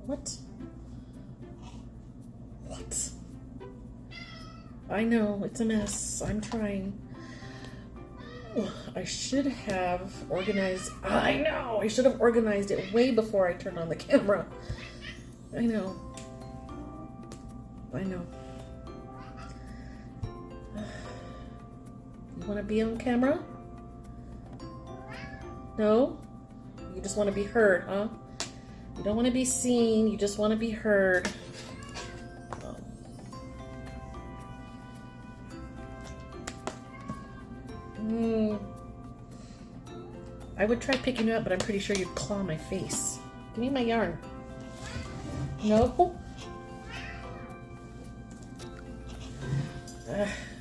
What? What? I know, it's a mess. I'm trying. I should have organized. I know! I should have organized it way before I turned on the camera. I know. I know. You want to be on camera? No? You just want to be heard, huh? You don't want to be seen. You just want to be heard. I would try picking you up, but I'm pretty sure you'd claw my face. Give me my yarn. No?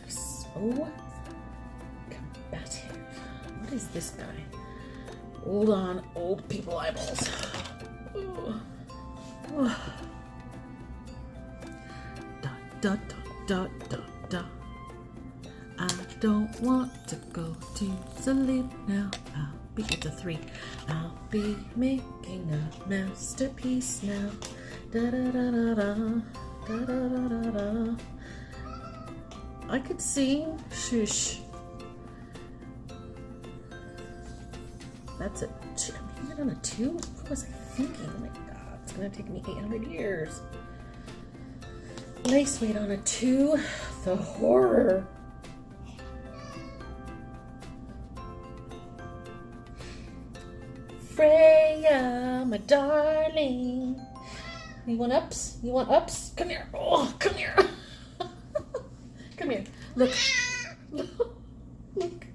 So combative. What is this guy? Hold on, old people eyeballs. Da da da da da da. I don't want to go to sleep now. It's a 3. I'll be making a masterpiece now. Da da da da da. Da da da da da. I could sing. Shush. That's a 2. I'm hitting it on a 2? What was I thinking? Oh my god, it's gonna take me 800 years. Lace weight on a 2. The horror. Freya, my darling. You want ups? You want ups? Come here. Oh, come here. Come here. Look. Look.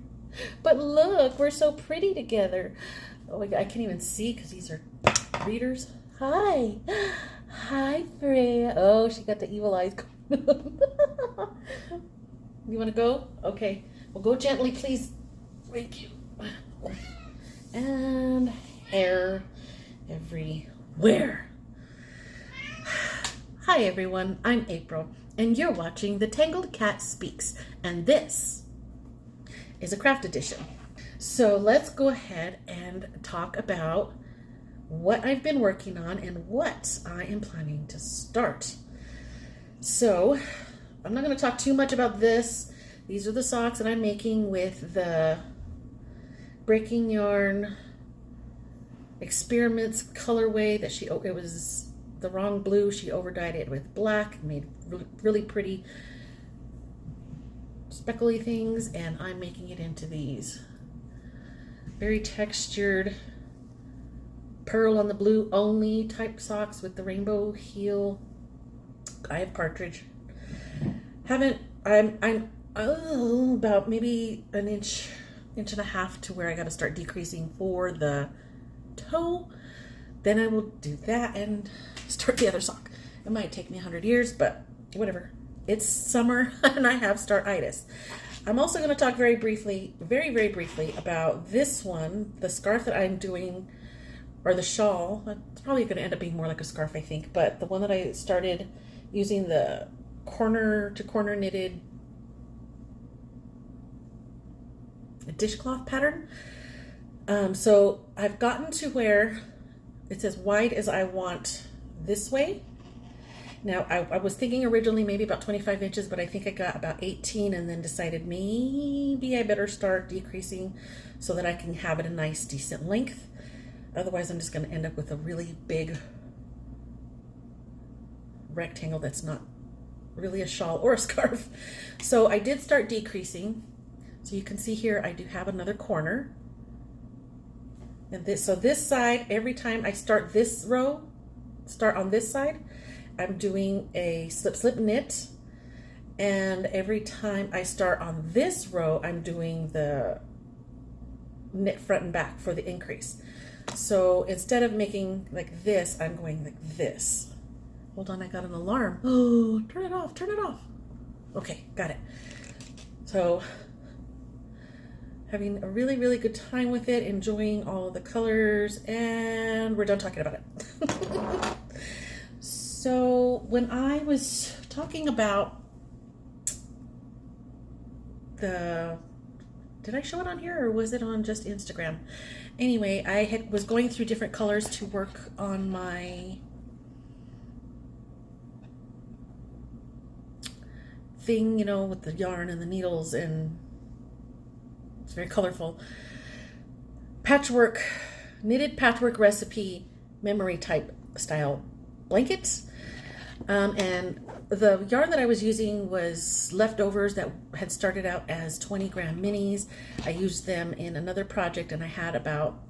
But look, we're so pretty together. Oh, I can't even see because these are readers. Hi. Hi, Freya. Oh, she got the evil eyes. You want to go? Okay. Well, go gently, please. Thank you. And hair everywhere. Hi everyone, I'm April, and you're watching The Tangled Cat Speaks, and this is a craft edition. So let's go ahead and talk about what I've been working on and what I am planning to start. So I'm not going to talk too much about this. These are the socks that I'm making with the Breaking Yarn Experiments colorway that it was the wrong blue. She overdyed it with black, made really pretty speckly things, and I'm making it into these very textured pearl on the blue only type socks with the rainbow heel. I have partridge. I'm about maybe an inch and a half to where I got to start decreasing for the toe. Then I will do that and start the other sock. It might take me 100 years, but whatever. It's summer and I have startitis. I'm also going to talk very briefly about this one, the scarf that I'm doing, or the shawl. It's probably going to end up being more like a scarf, I think, but the one that I started using the corner to corner knitted dishcloth pattern. So I've gotten to where it's as wide as I want this way. Now I was thinking originally maybe about 25 inches, but I think I got about 18 and then decided maybe I better start decreasing so that I can have it a nice decent length. Otherwise I'm just going to end up with a really big rectangle that's not really a shawl or a scarf. So I did start decreasing. So you can see here I do have another corner. And this side, every time I start this row, start on this side, I'm doing a slip knit, and every time I start on this row, I'm doing the knit front and back for the increase. So instead of making like this, I'm going like this. Hold on, I got an alarm. Oh, turn it off, turn it off. Okay, got it. So having a really, really good time with it, enjoying all of the colors, and we're done talking about it. So when I was talking about did I show it on here or was it on just Instagram? Anyway, I was going through different colors to work on my thing, you know, with the yarn and the needles, and it's very colorful. Patchwork, knitted patchwork recipe, memory type style blankets. And the yarn that I was using was leftovers that had started out as 20-gram minis. I used them in another project, and I had about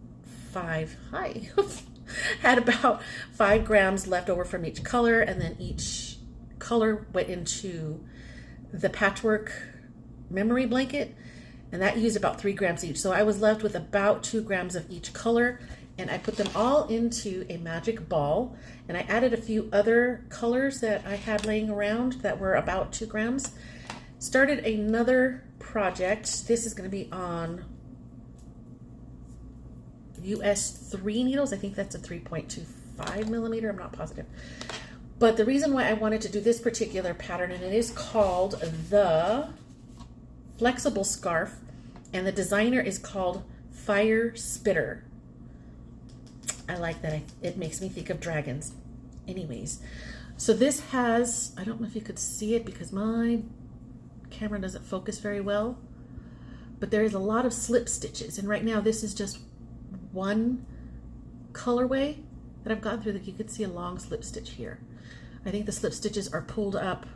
had about 5 grams left over from each color, and then each color went into the patchwork memory blanket, and that used about 3 grams each. So I was left with about 2 grams of each color, and I put them all into a magic ball, and I added a few other colors that I had laying around that were about 2 grams. Started another project. This is going to be on US 3 needles. I think that's a 3.25 millimeter. I'm not positive. But the reason why I wanted to do this particular pattern, and it is called the Flexible Scarf, and the designer is called Fire Spitter. I like that. It makes me think of dragons. Anyways, so this has, I don't know if you could see it because my camera doesn't focus very well, but there is a lot of slip stitches, and right now this is just one colorway that I've gone through. That you could see a long slip stitch here. I think the slip stitches are pulled up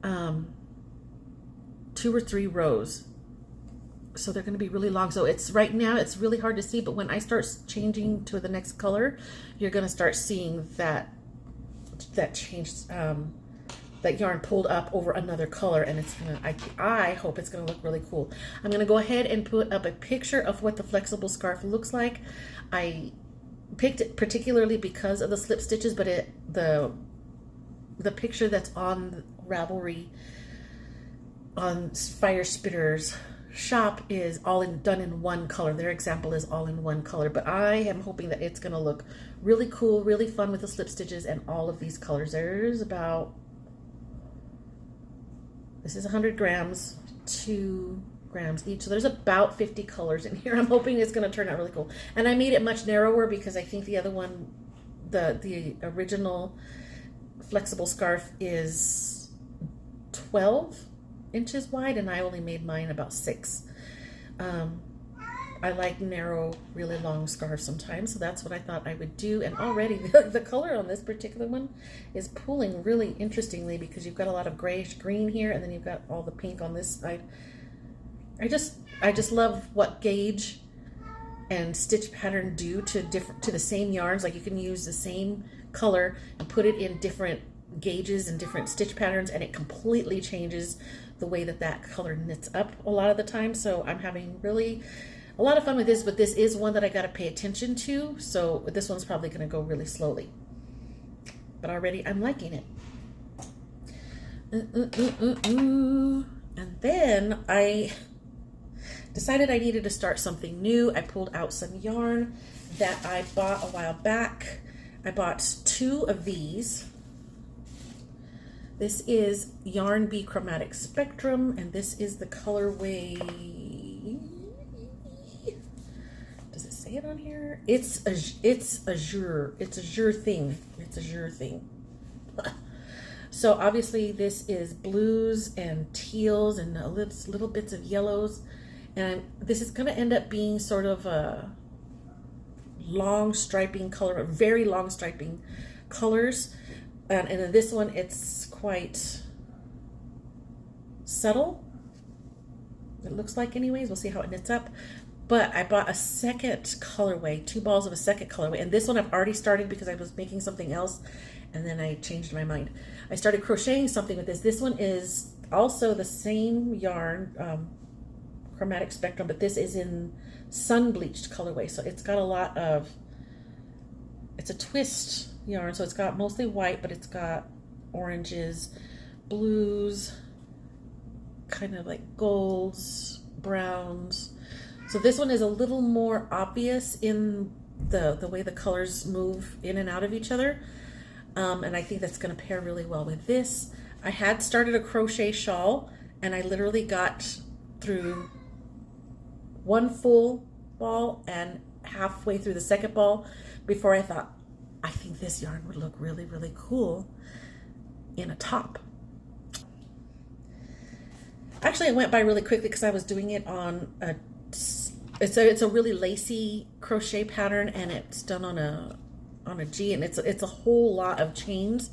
2 or 3 rows, so they're going to be really long. So it's right now it's really hard to see, but when I start changing to the next color, you're going to start seeing that change, that yarn pulled up over another color, and it's gonna, I hope it's gonna look really cool. I'm gonna go ahead and put up a picture of what the flexible scarf looks like. I picked it particularly because of the slip stitches, but the picture that's on Ravelry on Fire Spitter's shop is done in one color. Their example is all in one color, but I am hoping that it's going to look really cool, really fun with the slip stitches and all of these colors. There's about, this is 100 grams, 2 grams each, so there's about 50 colors in here. I'm hoping it's going to turn out really cool. And I made it much narrower because I think the other one, the original flexible scarf, is 12 inches wide, and I only made mine about 6. I like narrow, really long scarves sometimes, so that's what I thought I would do. And already the color on this particular one is pooling really interestingly, because you've got a lot of grayish green here, and then you've got all the pink on this side. I just love what gauge and stitch pattern do to the same yarns. Like, you can use the same color and put it in different gauges and different stitch patterns, and it completely changes the way that color knits up a lot of the time. So I'm having really a lot of fun with this, but this is one that I got to pay attention to, so this one's probably going to go really slowly, but already I'm liking it. And then I decided I needed to start something new. I pulled out some yarn that I bought a while back. I bought 2 of these. This is Yarn Bee Chromatic Spectrum, and this is the colorway, does it say it on here? It's azure. It's azure thing. It's azure thing. So obviously this is blues and teals and little bits of yellows, and this is going to end up being sort of a long striping color, very long striping colors. And in this one, it's quite subtle, it looks like. Anyways, we'll see how it knits up. But I bought a second colorway, 2 balls of a second colorway, and this one I've already started because I was making something else, and then I changed my mind. I started crocheting something with this. This one is also the same yarn, Chromatic Spectrum, but this is in sun bleached colorway, so it's got a lot of, it's a twist yarn, so it's got mostly white, but it's got oranges, blues, kind of like golds, browns. So this one is a little more obvious in the way the colors move in and out of each other, and I think that's going to pair really well with this. I had started a crochet shawl, and I literally got through one full ball and halfway through the second ball before I thought, I think this yarn would look really, really cool in a top. Actually, it went by really quickly because I was doing it on it's a really lacy crochet pattern, and it's done on a G, and it's a whole lot of chains,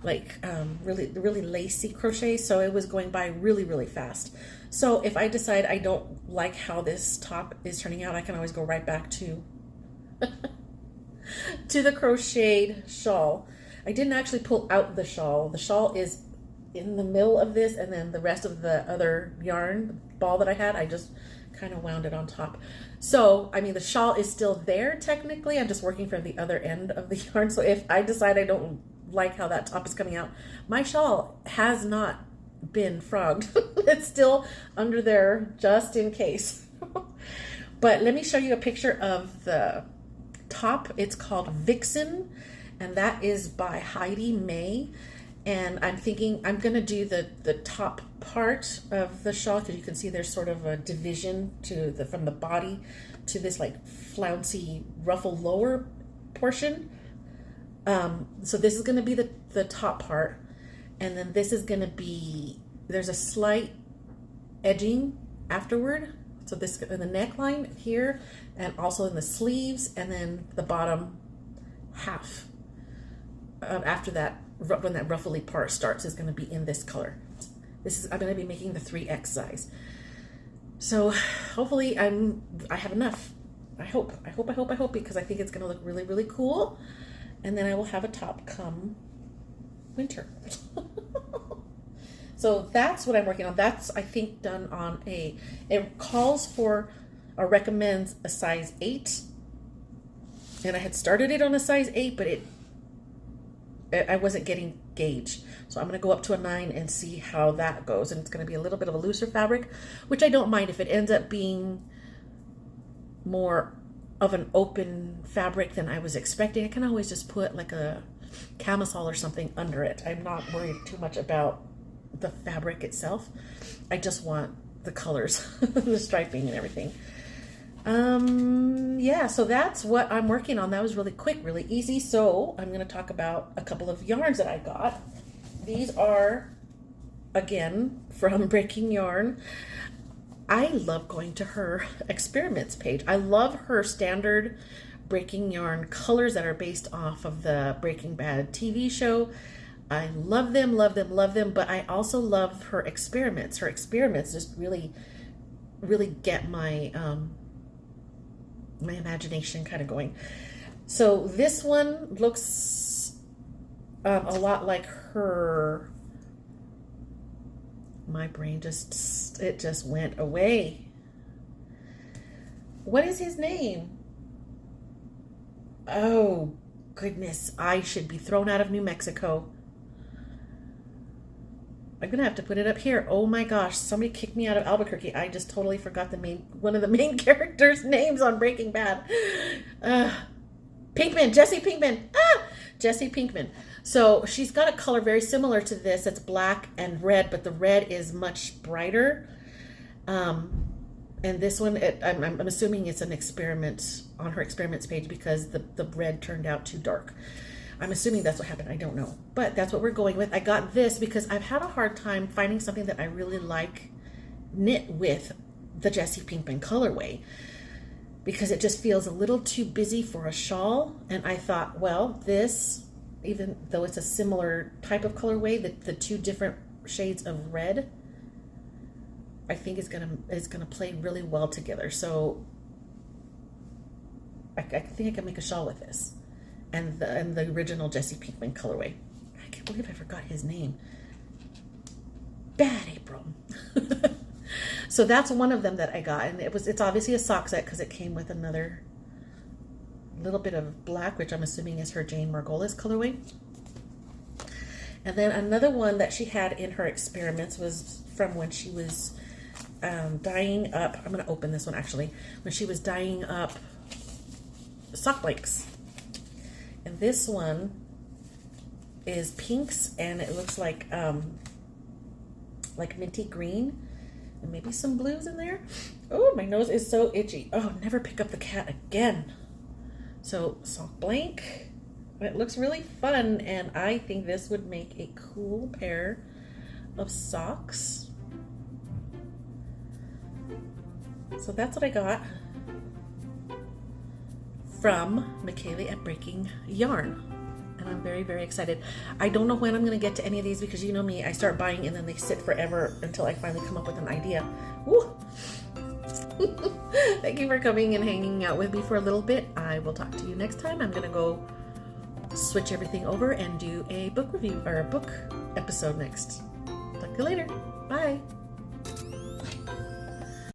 like really lacy crochet. So it was going by really, really fast. So if I decide I don't like how this top is turning out, I can always go right back to to the crocheted shawl. I didn't actually pull out the shawl. The shawl is in the middle of this, and then the rest of the other yarn ball that I had, I just kind of wound it on top. So, I mean, the shawl is still there technically. I'm just working from the other end of the yarn. So if I decide I don't like how that top is coming out, my shawl has not been frogged. It's still under there just in case. But let me show you a picture of the top. It's called Vixen, and that is by Heidi May. And I'm thinking I'm going to do the top part of the shawl, because you can see there's sort of a division to from the body to this like flouncy ruffle lower portion. So this is going to be the top part. And then this is going to be, there's a slight edging afterward. So this in the neckline here, and also in the sleeves, and then the bottom half after that, when that ruffly part starts, is going to be in this color. I'm going to be making the 3X size. So hopefully I have enough. I hope, because I think it's going to look really, really cool. And then I will have a top come winter. So that's what I'm working on. That's, I think, done on it calls for or recommends a size 8. And I had started it on a size 8, but I wasn't getting gauge. So I'm going to go up to a 9 and see how that goes. And it's going to be a little bit of a looser fabric, which I don't mind if it ends up being more of an open fabric than I was expecting. I can always just put like a camisole or something under it. I'm not worried too much about the fabric itself. I just want the colors, the striping and everything. Yeah, so that's what I'm working on. That was really quick, really easy. So I'm going to talk about a couple of yarns that I got. These are, again, from Breaking Yarn. I love going to her experiments page. I love her standard Breaking Yarn colors that are based off of the Breaking Bad TV show. I love them, love them, love them, but I also love her experiments. Her experiments just really, really get my my imagination kind of going. So this one looks a lot like her. My brain just went away. What is his name? Oh, goodness. I should be thrown out of New Mexico. I'm going to have to put it up here. Oh my gosh, somebody kicked me out of Albuquerque. I just totally forgot one of the main characters' names on Breaking Bad. Pinkman, Jesse Pinkman. Jesse Pinkman. So she's got a color very similar to this. It's black and red, but the red is much brighter. And this one, I'm assuming it's an experiment on her experiments page, because the red turned out too dark. I'm assuming that's what happened. I don't know. But that's what we're going with. I got this because I've had a hard time finding something that I really like knit with the Jesse Pinkman colorway, because it just feels a little too busy for a shawl. And I thought, well, this, even though it's a similar type of colorway, the two different shades of red, I think is gonna play really well together. So I think I can make a shawl with this. And the original Jesse Pinkman colorway. I can't believe I forgot his name. Bad April. So that's one of them that I got, and it's obviously a sock set because it came with another little bit of black, which I'm assuming is her Jane Margolis colorway. And then another one that she had in her experiments was from when she was dyeing up. I'm going to open this one actually. When she was dyeing up sock blanks. And this one is pinks, and it looks like minty green. And maybe some blues in there. Oh, my nose is so itchy. Oh, never pick up the cat again. So sock blank. It looks really fun, and I think this would make a cool pair of socks. So that's what I got from Michaela at Breaking Yarn. And I'm very, very excited. I don't know when I'm going to get to any of these because you know me, I start buying and then they sit forever until I finally come up with an idea. Woo! Thank you for coming and hanging out with me for a little bit. I will talk to you next time. I'm going to go switch everything over and do a book review or a book episode next. Talk to you later. Bye.